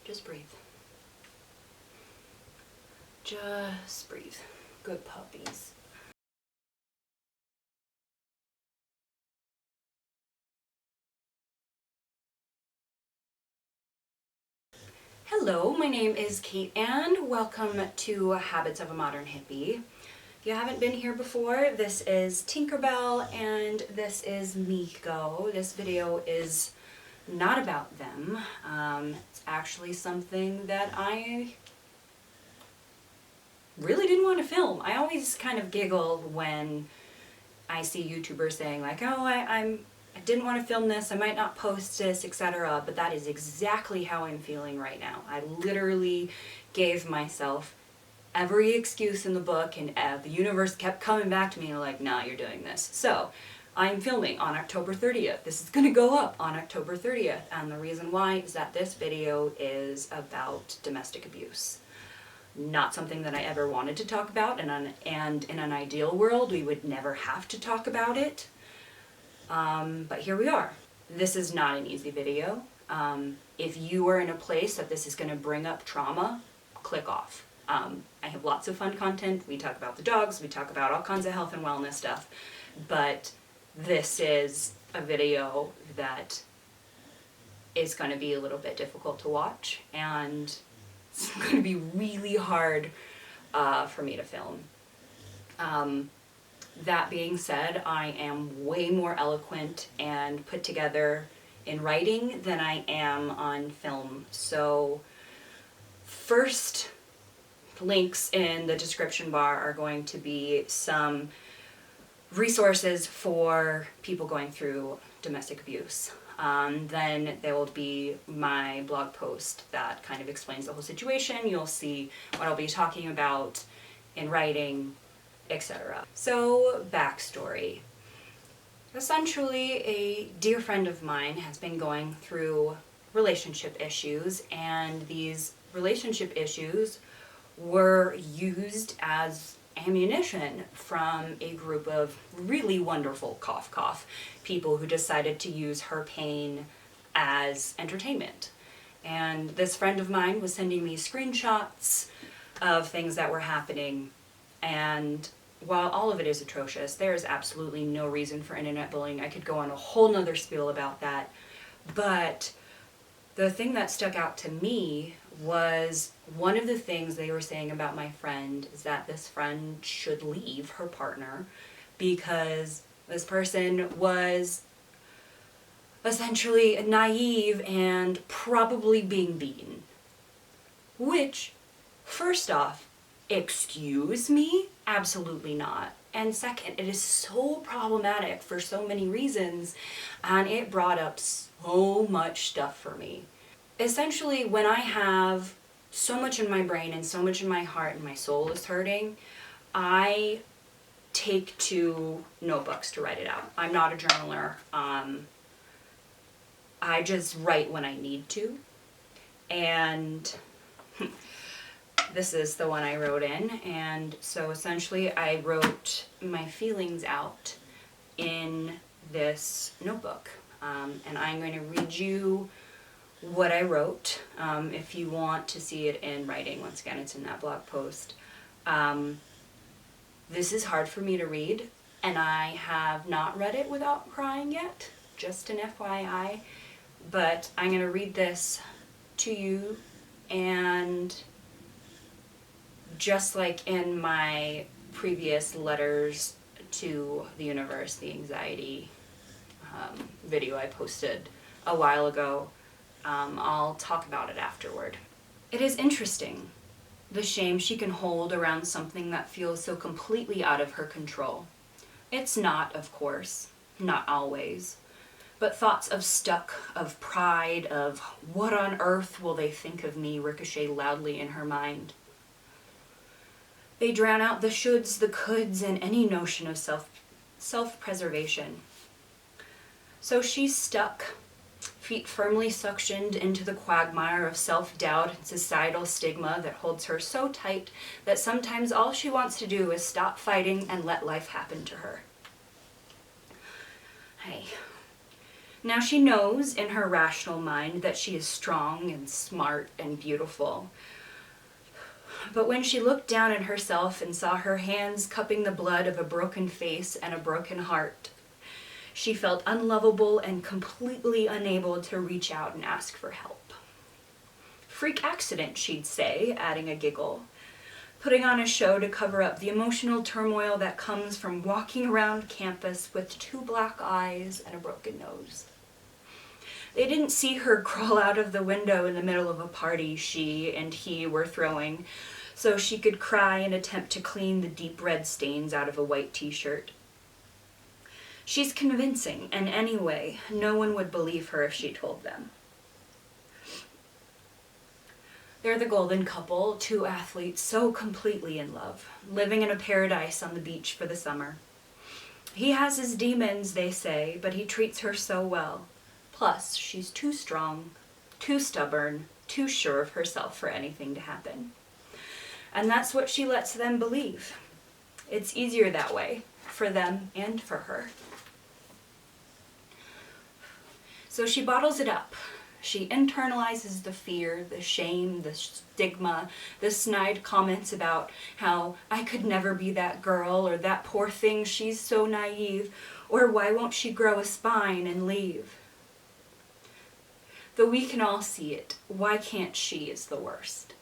Just breathe. Just breathe. Good puppies. Hello, my name is Kate and welcome to Habits of a Modern Hippie. If you haven't been here before, this is Tinkerbell and this is Miko. This video is not about them. It's actually something that I really didn't want to film. I always kind of giggle when I see YouTubers saying like, oh, I didn't want to film this, I might not post this, etc. But that is exactly how I'm feeling right now. I literally gave myself every excuse in the book and the universe kept coming back to me and like, nah, you're doing this. So I'm filming on October 30th. This is going to go up on October 30th. And the reason why is that this video is about domestic abuse. Not something that I ever wanted to talk about, and in an ideal world we would never have to talk about it. But here we are. This is not an easy video. If you are in a place that this is going to bring up trauma, click off. I have lots of fun content. We talk about the dogs, we talk about all kinds of health and wellness stuff, but this is a video that is going to be a little bit difficult to watch, and it's going to be really hard for me to film. That being said, I am way more eloquent and put together in writing than I am on film. So first, links in the description bar are going to be some resources for people going through domestic abuse. Then there will be my blog post that kind of explains the whole situation. You'll see what I'll be talking about in writing, etc. So, backstory. Essentially, a dear friend of mine has been going through relationship issues, and these relationship issues were used as ammunition from a group of really wonderful cough cough people who decided to use her pain as entertainment. And this friend of mine was sending me screenshots of things that were happening, and while all of it is atrocious, there is absolutely no reason for internet bullying. I could go on a whole nother spiel about that, but the thing that stuck out to me was one of the things they were saying about my friend is that this friend should leave her partner because this person was essentially naive and probably being beaten. Which, first off, excuse me? Absolutely not. And second, it is so problematic for so many reasons, and it brought up so much stuff for me. Essentially, when I have so much in my brain and so much in my heart and my soul is hurting, I take to notebooks to write it out. I'm not a journaler. I just write when I need to. And this is the one I wrote in. And so essentially I wrote my feelings out in this notebook. And I'm going to read you what I wrote. If you want to see it in writing, once again, it's in that blog post. This is hard for me to read, and I have not read it without crying yet, just an FYI. But I'm going to read this to you, and just like in my previous letters to the universe, the anxiety video I posted a while ago, I'll talk about it afterward. It is interesting, the shame she can hold around something that feels so completely out of her control. It's not, of course, not always, but thoughts of stuck, of pride, of what on earth will they think of me ricochet loudly in her mind. They drown out the shoulds, the coulds, and any notion of self-preservation. So she's stuck, feet firmly suctioned into the quagmire of self-doubt and societal stigma that holds her so tight that sometimes all she wants to do is stop fighting and let life happen to her. Hey, Now she knows in her rational mind that she is strong and smart and beautiful. But when she looked down at herself and saw her hands cupping the blood of a broken face and a broken heart, she felt unlovable and completely unable to reach out and ask for help. Freak accident, she'd say, adding a giggle, putting on a show to cover up the emotional turmoil that comes from walking around campus with 2 black eyes and a broken nose. They didn't see her crawl out of the window in the middle of a party she and he were throwing, so she could cry and attempt to clean the deep red stains out of a white t-shirt. She's convincing, and anyway, no one would believe her if she told them. They're the golden couple, 2 athletes so completely in love, living in a paradise on the beach for the summer. He has his demons, they say, but he treats her so well. Plus, she's too strong, too stubborn, too sure of herself for anything to happen. And that's what she lets them believe. It's easier that way, for them and for her. So she bottles it up. She internalizes the fear, the shame, the stigma, the snide comments about how I could never be that girl, or that poor thing, she's so naive, or why won't she grow a spine and leave? Though we can all see it, why can't she is the worst?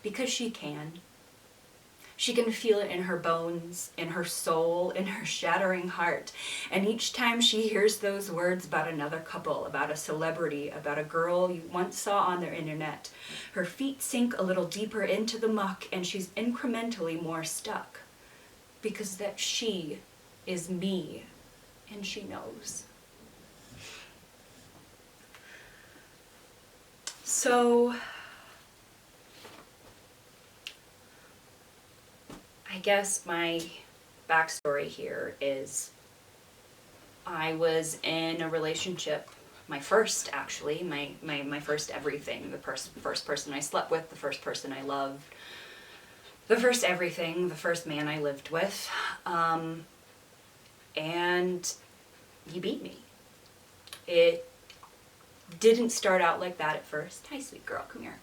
Because she can. She can feel it in her bones, in her soul, in her shattering heart. And each time she hears those words about another couple, about a celebrity, about a girl you once saw on their internet, her feet sink a little deeper into the muck and she's incrementally more stuck. Because that she is me, and she knows. So I guess my backstory here is I was in a relationship, my first actually, my first everything, the first person I slept with, the first person I loved, the first everything, the first man I lived with, and he beat me. It didn't start out like that at first. Hi, sweet girl, come here.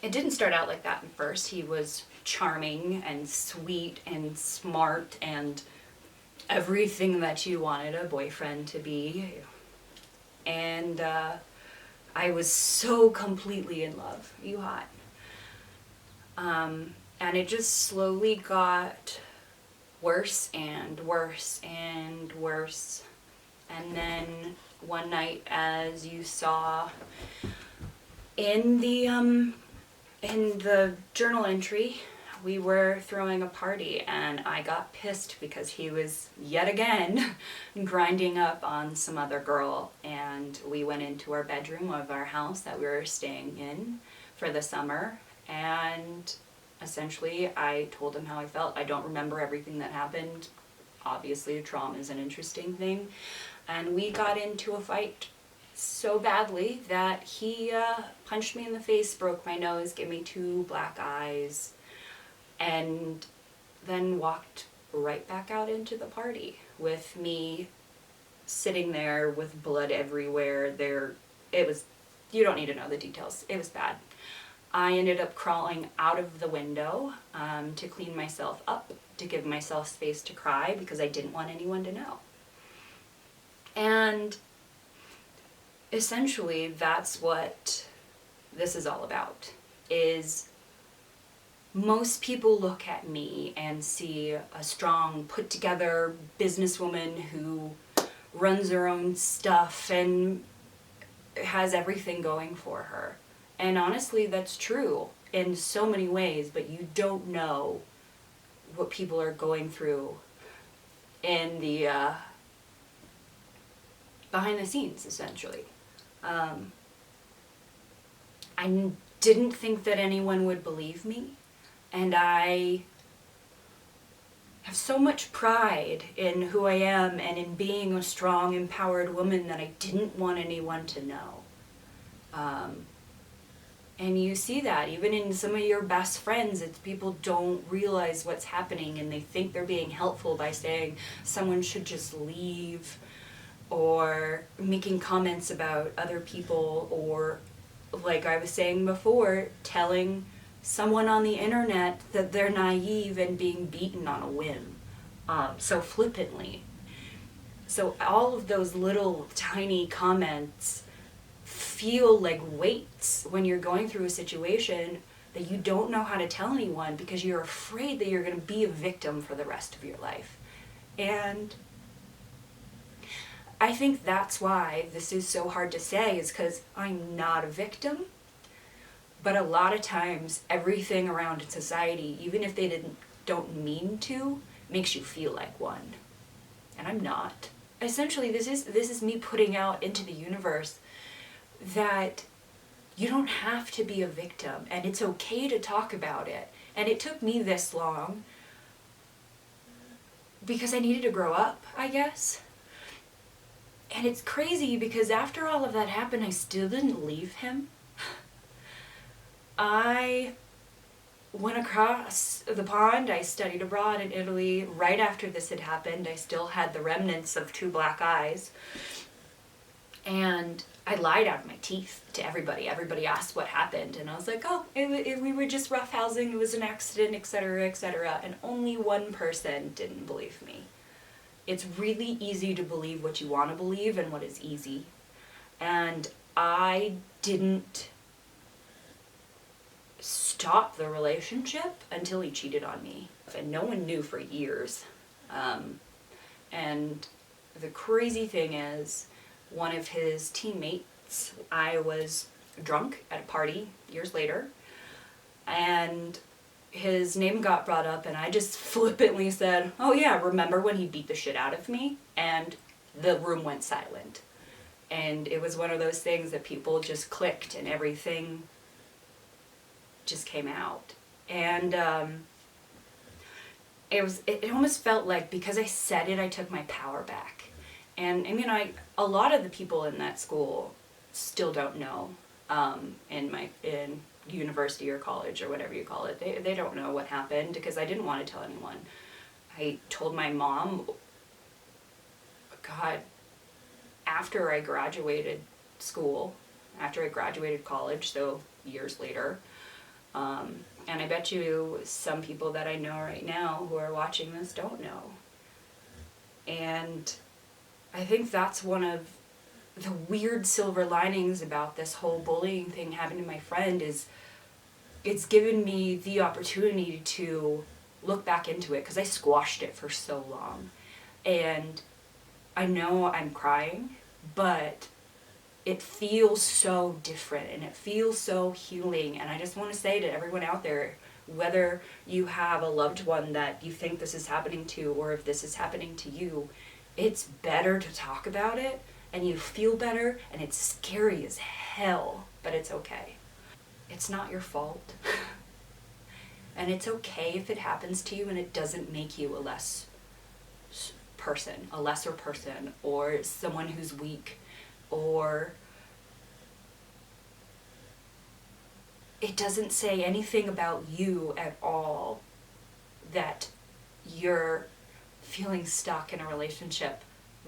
It didn't start out like that at first. He was charming and sweet and smart and everything that you wanted a boyfriend to be. And I was so completely in love. You hot. And it just slowly got worse and worse and worse. And then one night, as you saw in the journal entry, we were throwing a party and I got pissed because he was yet again grinding up on some other girl, and we went into our bedroom of our house that we were staying in for the summer, and essentially I told him how I felt. I don't remember everything that happened. Obviously trauma is an interesting thing, and we got into a fight so badly that he punched me in the face, broke my nose, gave me 2 black eyes, and then walked right back out into the party with me sitting there with blood everywhere. It was, you don't need to know the details. It was bad. I ended up crawling out of the window to clean myself up, to give myself space to cry because I didn't want anyone to know. And essentially that's what this is all about, is most people look at me and see a strong, put-together businesswoman who runs her own stuff and has everything going for her. And honestly, that's true in so many ways, but you don't know what people are going through in the behind the scenes, essentially. I didn't think that anyone would believe me, and I have so much pride in who I am and in being a strong, empowered woman that I didn't want anyone to know. And you see that even in some of your best friends, it's people don't realize what's happening and they think they're being helpful by saying someone should just leave, or making comments about other people, or like I was saying before, telling someone on the internet that they're naive and being beaten on a whim, so flippantly. So all of those little tiny comments feel like weights when you're going through a situation that you don't know how to tell anyone because you're afraid that you're going to be a victim for the rest of your life. And I think that's why this is so hard to say, is because I'm not a victim. But a lot of times, everything around in society, even if they don't mean to, makes you feel like one. And I'm not. Essentially, this is me putting out into the universe that you don't have to be a victim, and it's okay to talk about it. And it took me this long because I needed to grow up, I guess. And it's crazy because after all of that happened, I still didn't leave him. I went across the pond. I studied abroad in Italy. Right after this had happened, I still had the remnants of 2 black eyes. And I lied out of my teeth to everybody. Everybody asked what happened. And I was like, oh, we were just roughhousing. It was an accident, etc., etc. And only one person didn't believe me. It's really easy to believe what you want to believe and what is easy. And I didn't stop the relationship until he cheated on me. And no one knew for years. And the crazy thing is, one of his teammates, I was drunk at a party years later, and his name got brought up, and I just flippantly said, oh yeah, remember when he beat the shit out of me? And the room went silent. And it was one of those things that people just clicked and everything just came out. And it almost felt like because I said it, I took my power back. And I mean, a lot of the people in that school still don't know, in university or college or whatever you call it. They don't know what happened because I didn't want to tell anyone. I told my mom, God, after I graduated school, after I graduated college, so years later. And I bet you some people that I know right now who are watching this don't know. And I think that's one of the weird silver linings about this whole bullying thing happening to my friend is it's given me the opportunity to look back into it because I squashed it for so long. And I know I'm crying, but it feels so different and it feels so healing. And I just want to say to everyone out there, whether you have a loved one that you think this is happening to or if this is happening to you, it's better to talk about it and you feel better, and it's scary as hell, but it's okay. It's not your fault. And it's okay if it happens to you and it doesn't make you a lesser person, or someone who's weak, or it doesn't say anything about you at all that you're feeling stuck in a relationship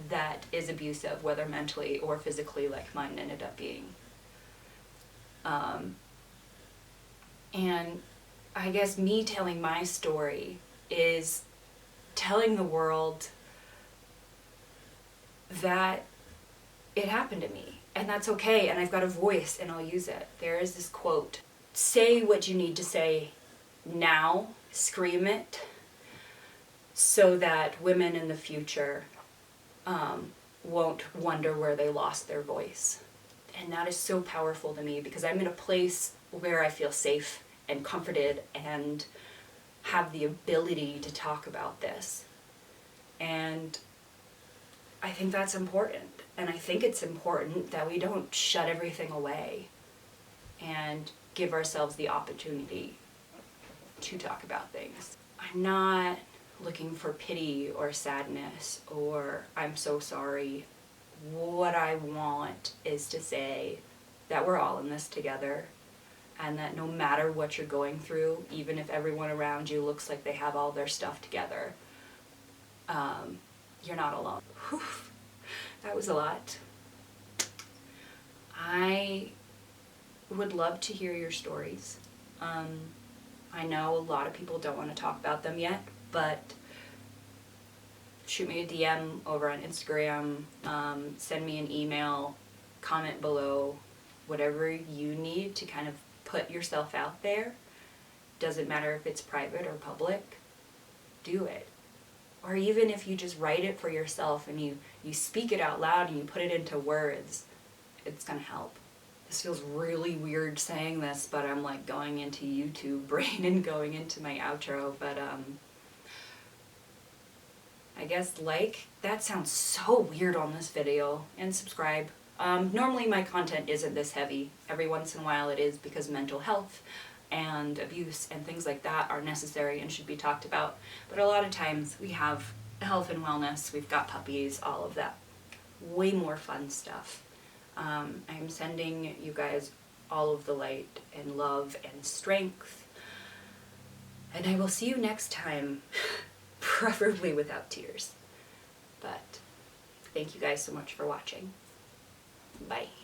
that is abusive, whether mentally or physically, like mine ended up being. And I guess me telling my story is telling the world that it happened to me, and that's okay, and I've got a voice, and I'll use it. There is this quote, say what you need to say now, scream it, so that women in the future won't wonder where they lost their voice. And that is so powerful to me because I'm in a place where I feel safe and comforted and have the ability to talk about this. And I think that's important. And I think it's important that we don't shut everything away and give ourselves the opportunity to talk about things. I'm not looking for pity or sadness or I'm so sorry. What I want is to say that we're all in this together, and that no matter what you're going through, even if everyone around you looks like they have all their stuff together, you're not alone. Whew. That was a lot. I would love to hear your stories. I know a lot of people don't want to talk about them yet, but shoot me a DM over on Instagram, send me an email, comment below, whatever you need to kind of put yourself out there. Doesn't matter if it's private or public, do it. Or even if you just write it for yourself and you speak it out loud and you put it into words, it's gonna help. This feels really weird saying this, but I'm like going into YouTube brain and going into my outro, but I guess that sounds so weird on this video, and subscribe. Normally my content isn't this heavy. Every once in a while it is because mental health and abuse and things like that are necessary and should be talked about. But a lot of times we have health and wellness, we've got puppies, all of that. Way more fun stuff. I'm sending you guys all of the light and love and strength. And I will see you next time, preferably without tears. But thank you guys so much for watching. Bye.